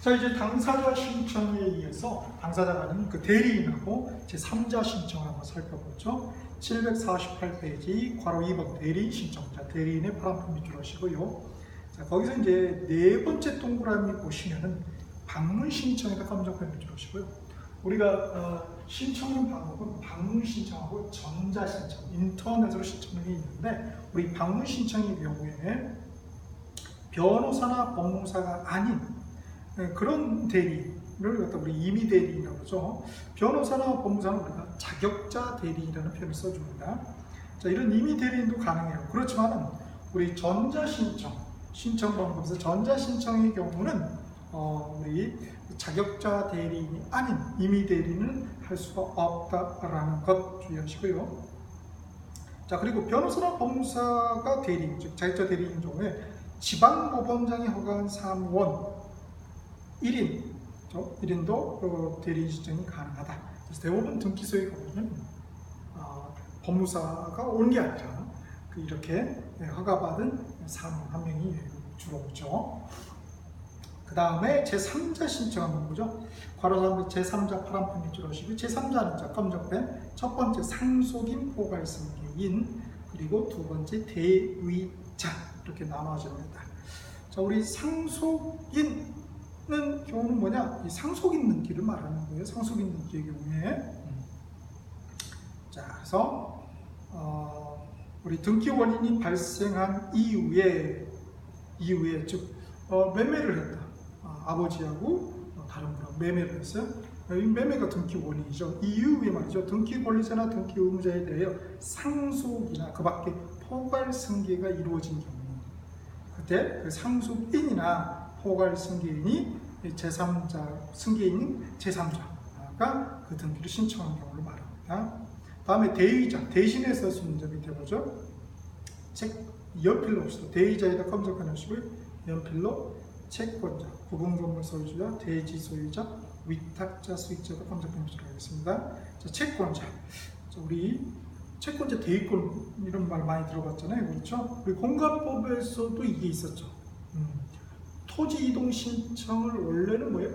자, 이제 당사자 신청에 의해서 당사자가 아닌 그 대리인하고 제3자 신청을 한번 살펴보죠. 748페이지 괄호 2번 대리인 신청자, 대리인의 파란품 밑줄 하시고요. 자, 거기서 이제 네 번째 동그라미 보시면은 방문 신청에다 검정펜 밑줄 하시고요. 우리가 신청하는 방법은 방문 신청하고 전자 신청, 인터넷으로 신청이 있는데, 우리 방문 신청의 경우에 변호사나 법무사가 아닌 그런 대리인을 갖다 우리 임의 대리인이라고 그러죠. 변호사나 법무사는 우리가 자격자 대리인이라는 표현을 써줍니다. 자, 이런 임의 대리인도 가능해요. 그렇지만 우리 전자 신청 방법에서 전자 신청의 경우는 우리 자격자 대리인이 아닌 임의 대리인을 할 수가 없다라는 것 주의하시고요. 자, 그리고 변호사나 법무사가 대리인, 즉 자격자 대리인 경우에 지방법원장이 허가한 사무원 1인도 대리인 신청이 가능하다. 그래서 대법원 등기소에 가보면 법무사가 온 게 아니라 이렇게 허가받은 사무원 한 명이 주로 오죠. 그 다음에 제3자 신청 한번 보죠. 괄호 3번 제3자 파란펜 밑줄 하시고, 제3자는 자 검정펜, 첫 번째 상속인 포괄승계인, 그리고 두 번째 대위자, 이렇게 나눠집니다. 자, 우리 상속인은 경우는 뭐냐? 이 상속인 등기를 말하는 거예요. 상속인 등기의 경우에. 자, 그래서 우리 등기 원인이 발생한 이후에 즉 매매를 했다. 아버지하고 다른 분하고 매매를 했어요. 이 매매가 등기 원인이죠. 이후에 말이죠. 등기 권리자나 등기 의무자에 대하여 상속이나 그 밖에 포괄 승계가 이루어진 경우, 그때 그 상속인이나 포괄 승계인이 제3자 승계인인 제3자가 그 등기를 신청한 경우를 말합니다. 다음에 대의자, 대신에 쓸 수 있는 점이 되죠. 연필로 봅시다. 대의자에다 검색해 놓으시고요. 연필로 채권자, 구분건물 소유자, 대지 소유자, 위탁자, 수익자도 검색해 놓도록 하겠습니다. 자, 채권자. 자, 우리 채권자 대위권 이런 말 많이 들어봤잖아요. 그렇죠? 우리 공가법에서도 이게 있었죠. 토지 이동 신청을 원래는 뭐예요?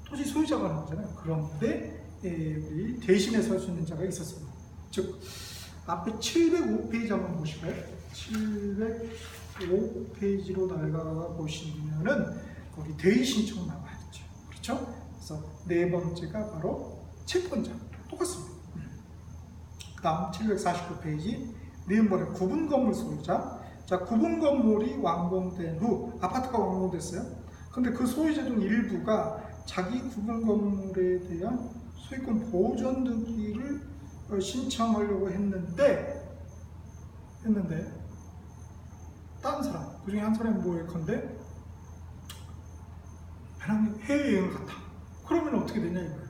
토지 소유자가 하는 거잖아요. 그런데 우리 대신에 설 수 있는 자가 있었습니다. 즉 앞에 705페이지 한번 보실까요? 705페이지로 나가 보시면은 거기 대의 신청 나와 있죠. 그렇죠? 그래서 네 번째가 바로 채권자. 똑같습니다. 그 다음 749페이지 니은번에 구분 건물 소유자. 자, 구분 건물이 완공된 후 아파트가 완공됐어요. 근데 그 소유자 중 일부가 자기 구분 건물에 대한 소유권 보존 등기를 신청하려고 했는데 다른 사람, 그 중에 한 사람이 뭐 예컨대 배낭여행 해외여행을 갔다. 그러면 어떻게 되냐 이거예요.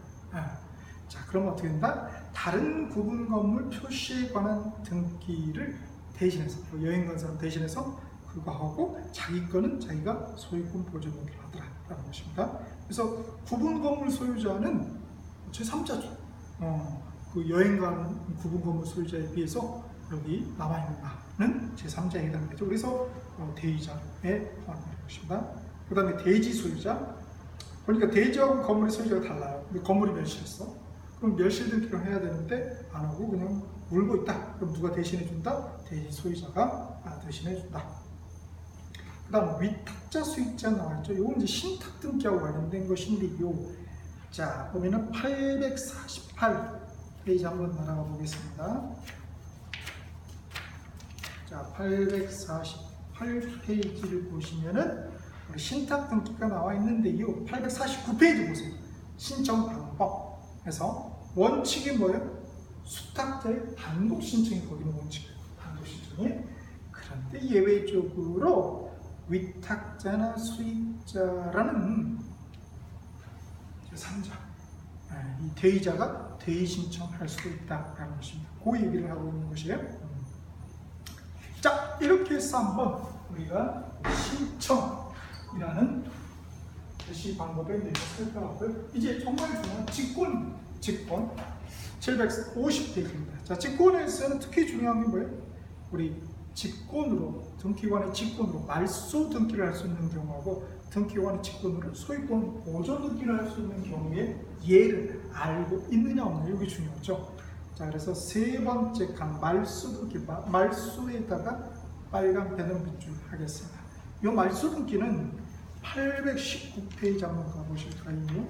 자, 그러면 어떻게 된다? 다른 구분 건물 표시에 관한 등기를 대신해서, 여행 간 사람 대신해서 그거 하고 자기 거는 자기가 소유권 보존 등기를 하더라라는 것입니다. 그래서 구분 건물 소유자는 제3자죠. 그 여행 간 구분 건물 소유자에 비해서 여기 남아있는 나는 제3자에 해당되죠. 그래서 대의자에 포함되는 것입니다. 그 다음에 대지 소유자. 그러니까 대지하고 건물의 소유자가 달라요. 근데 건물이 멸실했어. 그럼 멸실 등기를 해야 되는데 안 하고 그냥 울고 있다. 그럼 누가 대신해 준다? 대지 소유자가 대신해 준다. 그 다음 위탁자 수익자 나와있죠. 이건 이제 신탁 등기하고 관련된 것인데요. 자, 보면은 848페이지 한번 날아가 보겠습니다. 자, 848페이지를 보시면은 우리 신탁 등기가 나와 있는데요. 849페이지 보세요. 신청 방법. 그래서 원칙이 뭐예요? 수탁자의 단독 신청이 거기는 원칙이에요. 단독 신청이. 그런데 예외적으로 위탁자나 수익자라는 제3자, 이 대의자가 대의 신청할 수도 있다라는 것입니다. 그 얘기를 하고 있는 것이에요. 자, 이렇게 해서 한번 우리가 신청이라는 제시 방법에 대해서 살펴봤고요. 이제 정말 중요한 직권 750페이지입니다. 자, 직권에서는 특히 중요한 게 뭐예요? 우리 직권으로, 등기관의 직권으로 말소 등기를 할 수 있는 경우하고 등기관의 직권으로 소유권 보존 등기를 할 수 있는 경우에 예를 알고 있느냐 없느냐, 이게 중요하죠. 자, 그래서 세 번째 칸 말소 등기, 말소에다가 빨간 펜으로 밑줄 하겠습니다. 이 말소 등기는 819페이지 한번 가보실까요?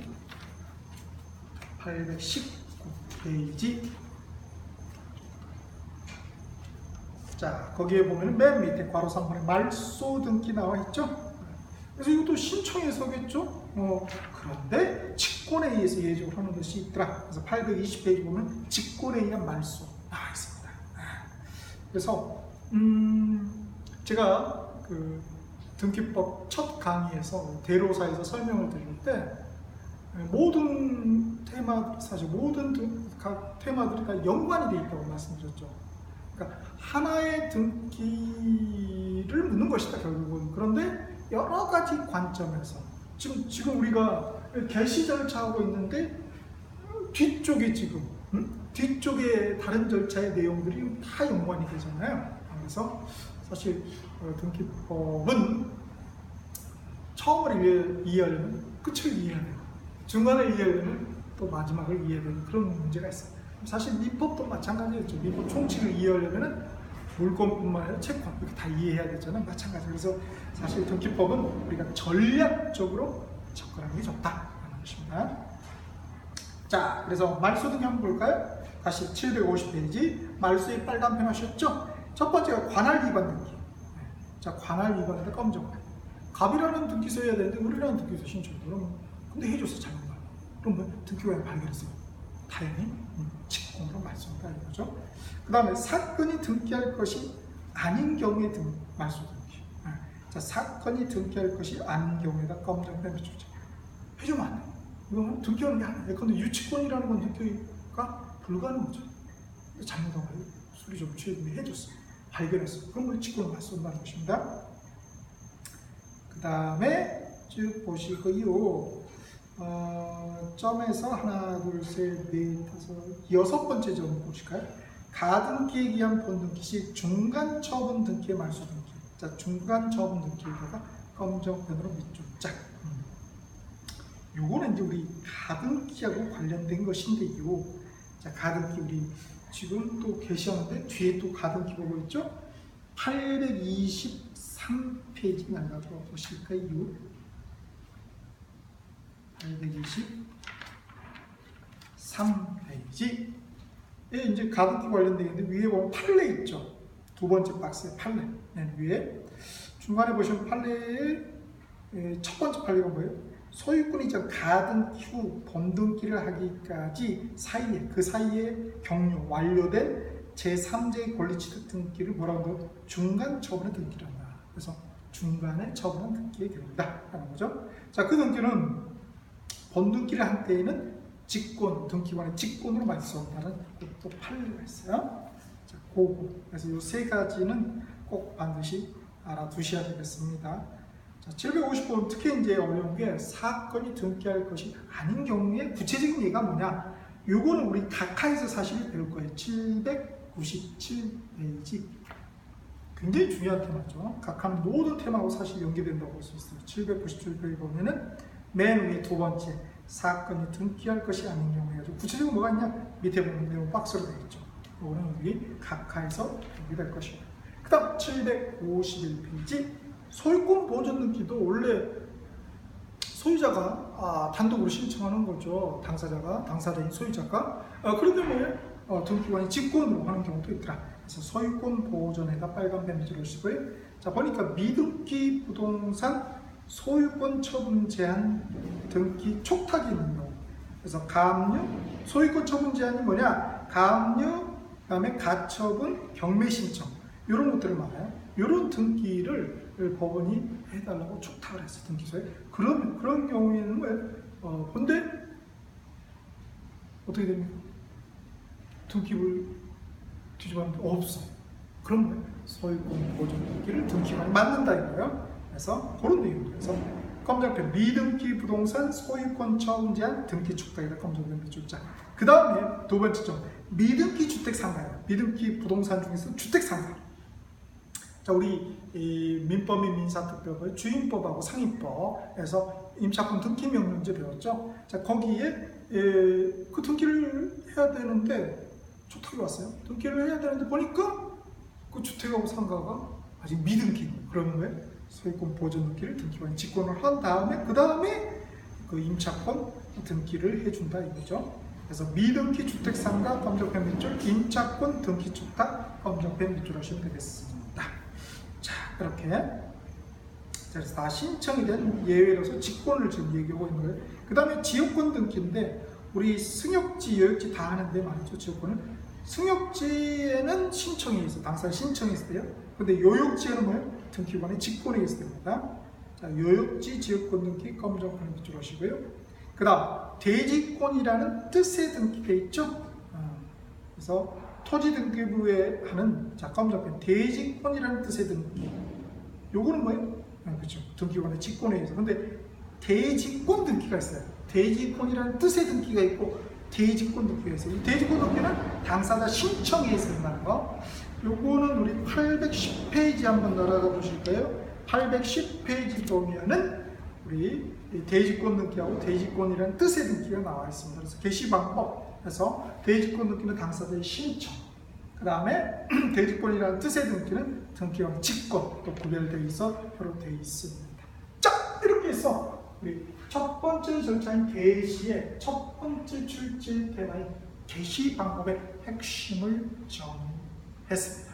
819페이지. 자, 거기에 보면 맨 밑에 괄호 3번에 말소 등기 나와 있죠? 그래서 이것도 신청해서겠죠? 그런데 직권에 의해서 예정을 하는 것이 있더라. 그래서 820페이지 보면 직권에 의한 말소 나와 있습니다. 그래서 제가 그 등기법 첫 강의에서 대로사에서 설명을 드릴 때 모든 테마, 사실 모든 각 테마들이 다 연관이 되어 있다고 말씀드렸죠. 그러니까 하나의 등기를 묻는 것이다, 결국은. 그런데 여러 가지 관점에서 지금 우리가 개시 절차하고 있는데 뒤쪽에 뒤쪽에 다른 절차의 내용들이 다 연관이 되잖아요. 그래서 사실 등기법은 처음을 이해하려면 끝을 이해해야 돼요. 중간을 이해하려면 또 마지막을 이해해야 되는 그런 문제가 있어요. 사실 민법도 마찬가지였죠. 민법 총칙을 이해하려면 물권뿐만 아니라 채권 이렇게 다 이해해야 되잖아요. 마찬가지. 그래서 사실 등기법은 우리가 전략적으로 접근하는 게 좋다라는 것입니다. 자, 그래서 말소 등기 한번 볼까요? 다시 750페이지 말소에 빨간 펜 하셨죠? 첫 번째가 관할 위반 등기. 자, 관할 위반에다 검정. 갑이라는 등기소 해야 되는데 을이라는 등기소 신청. 그러면 근데 해줘서 잘못 말. 그럼 등기관이 발견했어요. 다행히 직권으로 말소한다 이거죠. 그 다음에 사건이 등기할 것이 아닌 경우에 말소 등기. 자, 사건이 등기할 것이 아닌 경우에다 검정 펜을 주죠. 해주면 안 돼요. 이거는 등기하는 게 아니에요. 근데 유치권이라는 건 등기가 불가능하죠. 잘못한 거예요. 수리 좀 취했는데 해줬어요. 발견했어요. 그럼 우리 직권을 말소한다는 것입니다. 그 다음에 쭉 보시고요. 점에서 하나, 둘, 셋, 넷, 다섯, 여섯 번째 점 보실까요? 가등기에 의한 본등기 시 중간 처분 등기의 말소 등기. 자, 중간 처분 등기에다가 검정펜으로 밑줄 짝. 요거는 이제 우리 가등기하고 관련된 것인데요. 자, 가등기 우리 지금 또 게시하는데 뒤에 또 가등기 보고 있죠? 823페이지 나가서 보실까요? 823페이지. 예, 이제 가등기 관련되어 있는데 위에 보면 판례 있죠. 두 번째 박스에 판례. 맨 위에 중간에 보시면 판례의 첫 번째 판례가 뭐예요? 소유권이 가등기 후 본등기를 하기까지 그 사이에 격려 완료된 제3자의 권리취득 등기를 뭐라고 해요? 중간 처분의 등기란다. 그래서 중간에 처분한 등기의 경우다 라는 거죠. 자, 그 등기는 본등기를 한 때에는 직권, 등기관의 직권으로 말소한다는 또 판례가 있어요. 자, 그거. 그래서 이 세 가지는 꼭 반드시 알아두셔야 되겠습니다. 자, 750번 특히 이제 어려운 게 사건이 등기할 것이 아닌 경우에 구체적인 예가 뭐냐? 요거는 우리 각하에서 사실 배울 거예요. 797페이지. 굉장히 중요한 테마죠. 각하는 모든 테마하고 사실 연계된다고 볼 수 있어요. 797페이지 보면은 맨 위에 두 번째 사건이 등기할 것이 아닌 경우에 구체적으로 뭐가 있냐? 밑에 보면 내용 박스로 되어 있죠. 이거는 우리 각하에서 연계될 것입니다. 그 다음 751페이지 소유권 보존 등기도 원래 소유자가 단독으로 신청하는 거죠. 당사자인 소유자가. 그런데 왜 등기관이 직권으로 하는 경우도 있더라. 그래서 소유권 보존에다 빨간 펜 밑줄 놓으시고요. 자, 보니까 미등기 부동산 소유권 처분 제한 등기 촉탁이 있는 경우. 그래서 가압류, 소유권 처분 제한이 뭐냐? 가압류, 그다음에 가처분, 경매 신청 이런 것들을 말해요. 이런 등기를 법원이 해달라고 촉탁을 했어요. 등기소에. 그런 경우에는 왜? 근데 어떻게 됩니까? 등기를 뒤집었는데 없어. 그럼 소유권 보존 등기를 등기관이 만든다 이거예요. 그래서 그런 내용이에요. 그래서 검정펜 미등기 부동산 소유권 처분 제한 등기 촉탁이다. 검정펜 밑줄자. 그 다음에 두 번째 점 미등기 주택 상가예요. 미등기 부동산 중에서 주택 상가. 자, 우리 이 민법 및 민사특별법의 주임법하고 상임법에서 임차권 등기 명령제 배웠죠. 자, 거기에 그 등기를 해야 되는데 초탁이 왔어요. 등기를 해야 되는데 보니까 그 주택하고 상가가 아직 미등기고, 그러면 왜 소유권 보존 등기를 등기관이 직권을 한 다음에 그 다음에 그 임차권 등기를 해준다 이거죠. 그래서 미등기 주택상가 검정편 밑줄, 임차권 등기 초탁 검정편 밑줄 하시면 되겠습니다. 자, 이렇게 그래서 다 신청이 된 예외로서 직권을 지금 얘기하고 있는 거예요. 그 다음에 지역권 등기인데 우리 승역지, 여역지 다 하는데 말이죠. 지역권은 승역지에는 신청이 있어요. 당사자 신청이 있어요. 근데 요역지에는 뭐예요? 등기관의 직권이 있어야 됩니다. 자, 요역지 지역권 등기 검정편 밑줄 하시고요. 그 다음 대지권이라는 뜻의 등기가 있죠. 그래서 토지 등기부에 하는 자 검정편 대지권이라는 뜻의 등기. 요거는 뭐예요? 그렇죠. 등기관의 직권에 의해서. 근데 대지권 등기가 있어요. 대지권이라는 뜻의 등기가 있고 대지권 등기가 있어요. 이 대지권 등기는 당사자 신청에 의해서 된다는 거. 요거는 우리 810페이지 한번 날아가 보실까요? 810페이지 보면은 우리 대지권 등기하고 대지권이라는 뜻의 등기가 나와 있습니다. 그래서 개시 방법에서 대지권 등기는 당사자의 신청, 그 다음에 대지권이라는 뜻의 등기는 등기와 직권 또 구별되어 있어 표로 되어 있습니다. 자, 이렇게 해서 우리 첫 번째 절차인 개시의 첫 번째 출제 테마인 개시 방법의 핵심을 정리했습니다.